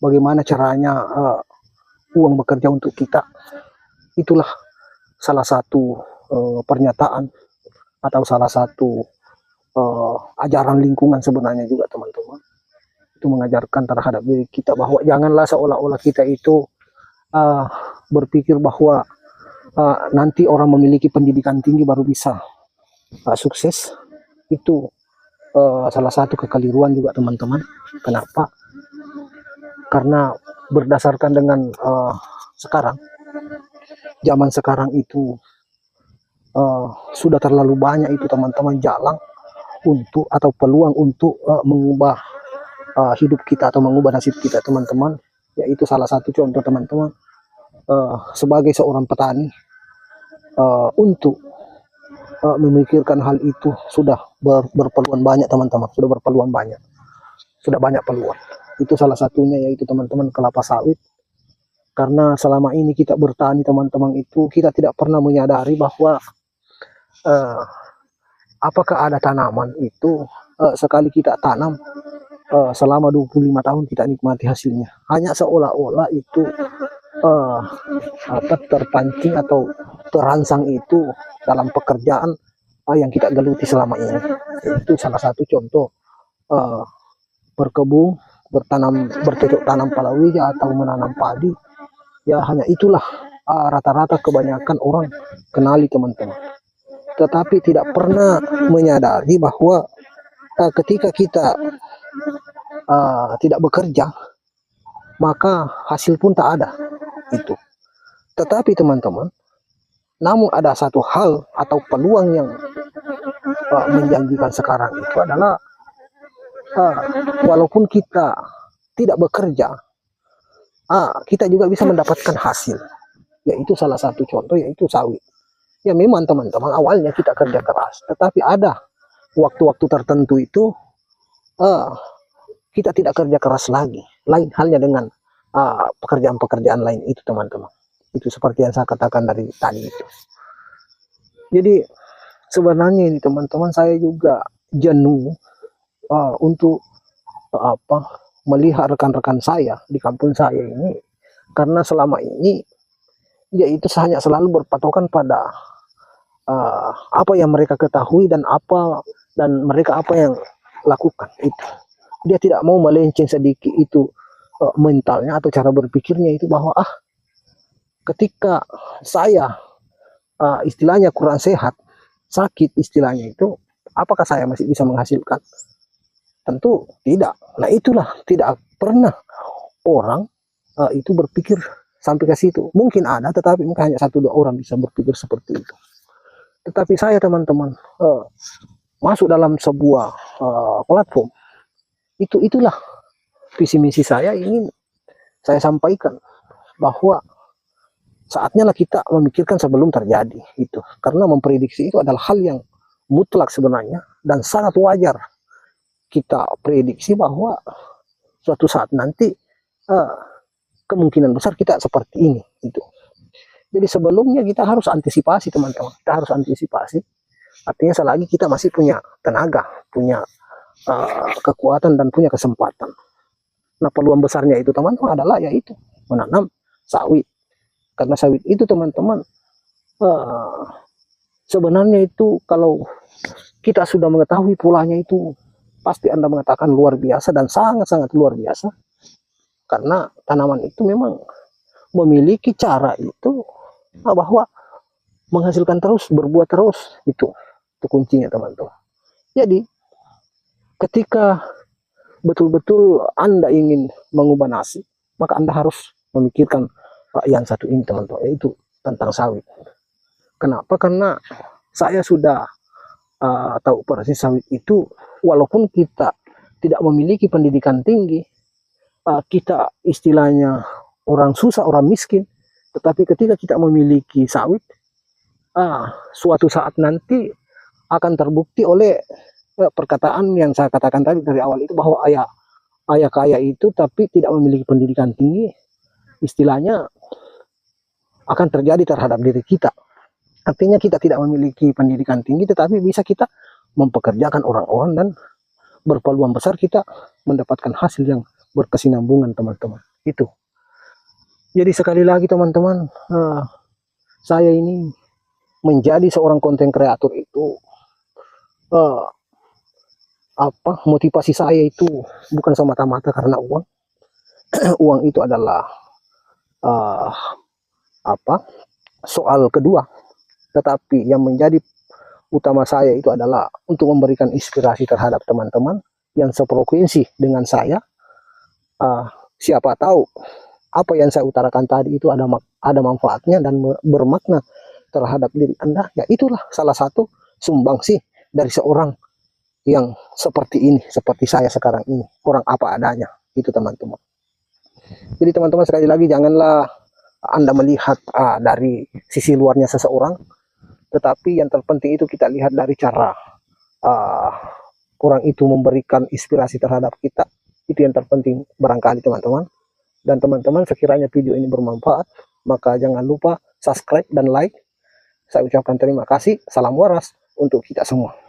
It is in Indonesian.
bagaimana caranya uang bekerja untuk kita. Itulah salah satu pernyataan atau salah satu ajaran lingkungan sebenarnya juga, teman-teman. Itu mengajarkan terhadap diri kita bahwa janganlah seolah-olah kita itu berpikir bahwa nanti orang memiliki pendidikan tinggi baru bisa sukses. Itu salah satu kekeliruan juga, teman-teman. Kenapa? Karena berdasarkan dengan sekarang, zaman sekarang itu sudah terlalu banyak itu, teman-teman, jalan untuk atau peluang untuk mengubah hidup kita atau mengubah nasib kita, teman-teman. Yaitu salah satu contoh, teman-teman, sebagai seorang petani, untuk memikirkan hal itu sudah berpeluang banyak, teman-teman. Sudah banyak peluang. Itu salah satunya, yaitu, teman-teman, kelapa sawit. Karena selama ini kita bertani, teman-teman, itu kita tidak pernah menyadari bahwa apakah ada tanaman itu sekali kita tanam selama 25 tahun kita nikmati hasilnya. Hanya seolah-olah itu terpancing atau terangsang itu dalam pekerjaan yang kita geluti selama ini. Itu salah satu contoh berkebun, bercocok tanam palawija atau menanam padi. Ya, hanya itulah rata-rata kebanyakan orang kenali, teman-teman. Tetapi tidak pernah menyadari bahwa ketika kita tidak bekerja, maka hasil pun tak ada. Itu. Tetapi, teman-teman, namun ada satu hal atau peluang yang menjanjikan sekarang itu adalah walaupun kita tidak bekerja, kita juga bisa mendapatkan hasil. Yaitu salah satu contoh, yaitu sawit. Ya memang, teman-teman, awalnya kita kerja keras, tetapi ada waktu-waktu tertentu itu kita tidak kerja keras lagi. Lain halnya dengan pekerjaan-pekerjaan lain itu, teman-teman. Itu seperti yang saya katakan dari tadi itu. Jadi sebenarnya ini, teman-teman, saya juga jenuh untuk melihat rekan-rekan saya di kampung saya ini, karena selama ini yaitu hanya selalu berpatokan pada apa yang mereka ketahui dan mereka apa yang lakukan itu. Dia tidak mau melenceng sedikit itu mentalnya atau cara berpikirnya itu, bahwa ketika saya istilahnya kurang sehat, sakit istilahnya itu, apakah saya masih bisa menghasilkan? Tentu tidak. Nah, itulah tidak pernah orang itu berpikir sampai ke situ. Mungkin ada, tetapi mungkin hanya 1-2 orang bisa berpikir seperti itu. Tetapi saya, teman-teman, masuk dalam sebuah platform, itulah visi misi saya. Ingin saya sampaikan bahwa saatnya lah kita memikirkan sebelum terjadi itu, karena memprediksi itu adalah hal yang mutlak sebenarnya, dan sangat wajar kita prediksi bahwa suatu saat nanti kemungkinan besar kita seperti ini itu. Jadi sebelumnya kita harus antisipasi, teman-teman. Kita harus antisipasi. Artinya selagi kita masih punya tenaga, punya kekuatan dan punya kesempatan. Nah, peluang besarnya itu, teman-teman, adalah yaitu menanam sawit. Karena sawit itu, teman-teman, sebenarnya itu kalau kita sudah mengetahui polanya itu, pasti Anda mengatakan luar biasa dan sangat-sangat luar biasa. Karena tanaman itu memang memiliki cara itu bahwa menghasilkan terus, berbuah terus, itu kuncinya, teman-teman. Jadi ketika betul-betul Anda ingin mengubah nasib, maka Anda harus memikirkan yang satu ini, teman-teman, yaitu tentang sawit. Kenapa? Karena saya sudah tahu persis sawit itu, walaupun kita tidak memiliki pendidikan tinggi, kita istilahnya orang susah, orang miskin, tetapi ketika kita memiliki sawit, suatu saat nanti akan terbukti oleh perkataan yang saya katakan tadi dari awal itu, bahwa ayah kaya itu tapi tidak memiliki pendidikan tinggi, istilahnya akan terjadi terhadap diri kita. Artinya kita tidak memiliki pendidikan tinggi, tetapi bisa kita mempekerjakan orang-orang dan berpeluang besar kita mendapatkan hasil yang berkesinambungan, teman-teman. itu. Jadi sekali lagi teman-teman, saya ini menjadi seorang konten kreator itu, uh, motivasi saya itu bukan semata-mata karena uang. Uang itu adalah uh, soal kedua, tetapi yang menjadi utama saya itu adalah untuk memberikan inspirasi terhadap teman-teman yang sefrekuensi dengan saya. Siapa tahu apa yang saya utarakan tadi itu ada manfaatnya dan bermakna terhadap diri Anda. Ya itulah salah satu sumbangsi dari seorang yang seperti ini, seperti saya sekarang ini, orang apa adanya, itu teman-teman. Jadi teman-teman, sekali lagi janganlah Anda melihat dari sisi luarnya seseorang, tetapi yang terpenting itu kita lihat dari cara orang itu memberikan inspirasi terhadap kita. Itu yang terpenting barangkali teman-teman. Dan teman-teman, sekiranya video ini bermanfaat, maka jangan lupa subscribe dan like. Saya ucapkan terima kasih. Salam waras untuk kita semua.